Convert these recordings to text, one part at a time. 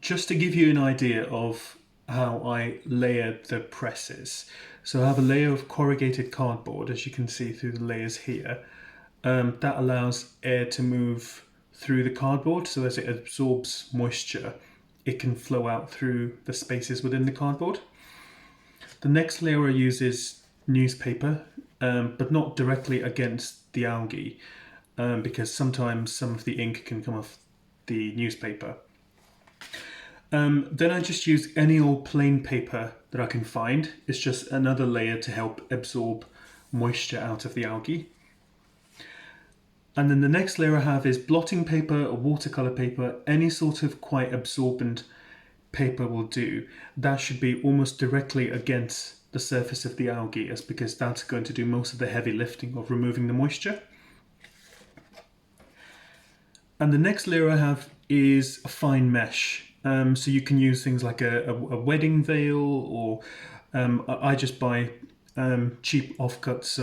just to give you an idea of how I layer the presses. So I have a layer of corrugated cardboard, as you can see through the layers here. That allows air to move through the cardboard, so as it absorbs moisture, it can flow out through the spaces within the cardboard. The next layer I use is newspaper, but not directly against the algae, because sometimes some of the ink can come off the newspaper. Then I just use any old plain paper that I can find. It's just another layer to help absorb moisture out of the algae. And then the next layer I have is blotting paper or watercolor paper. Any sort of quite absorbent paper will do. That should be almost directly against the surface of the algae, because that's going to do most of the heavy lifting of removing the moisture. And the next layer I have is a fine mesh. So you can use things like a wedding veil, or I just buy cheap offcuts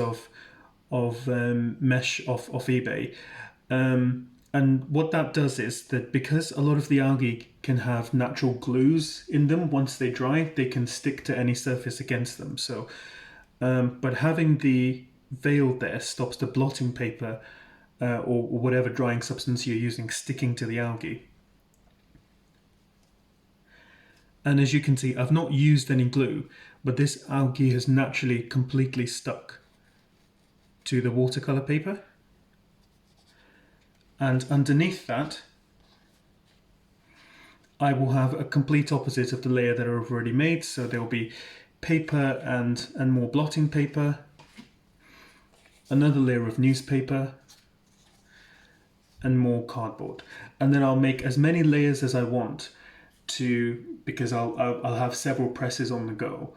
of mesh off eBay. And what that does is that because a lot of the algae can have natural glues in them, once they dry, they can stick to any surface against them. So, but having the veil there stops the blotting paper or whatever drying substance you're using sticking to the algae. And as you can see, I've not used any glue, but this algae has naturally completely stuck to the watercolor paper. And underneath that, I will have a complete opposite of the layer that I've already made. So there will be paper and more blotting paper, another layer of newspaper, and more cardboard. And then I'll make as many layers as I want because I'll have several presses on the go.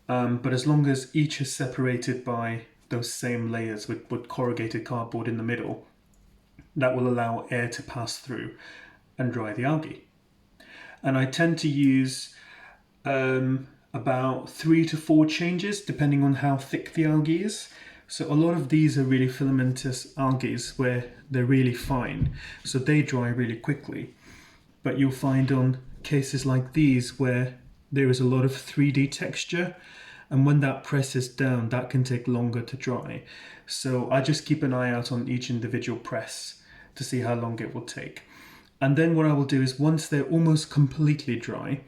But as long as each is separated by those same layers with corrugated cardboard in the middle, that will allow air to pass through and dry the algae. And I tend to use about 3 to 4 changes depending on how thick the algae is. So a lot of these are really filamentous algae where they're really fine, so they dry really quickly. But you'll find on cases like these where there is a lot of 3D texture, and when that presses down, that can take longer to dry. So I just keep an eye out on each individual press to see how long it will take. And then what I will do is, once they're almost completely dry,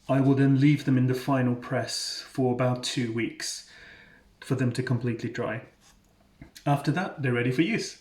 I will then leave them in the final press for about 2 weeks for them to completely dry. After that, they're ready for use.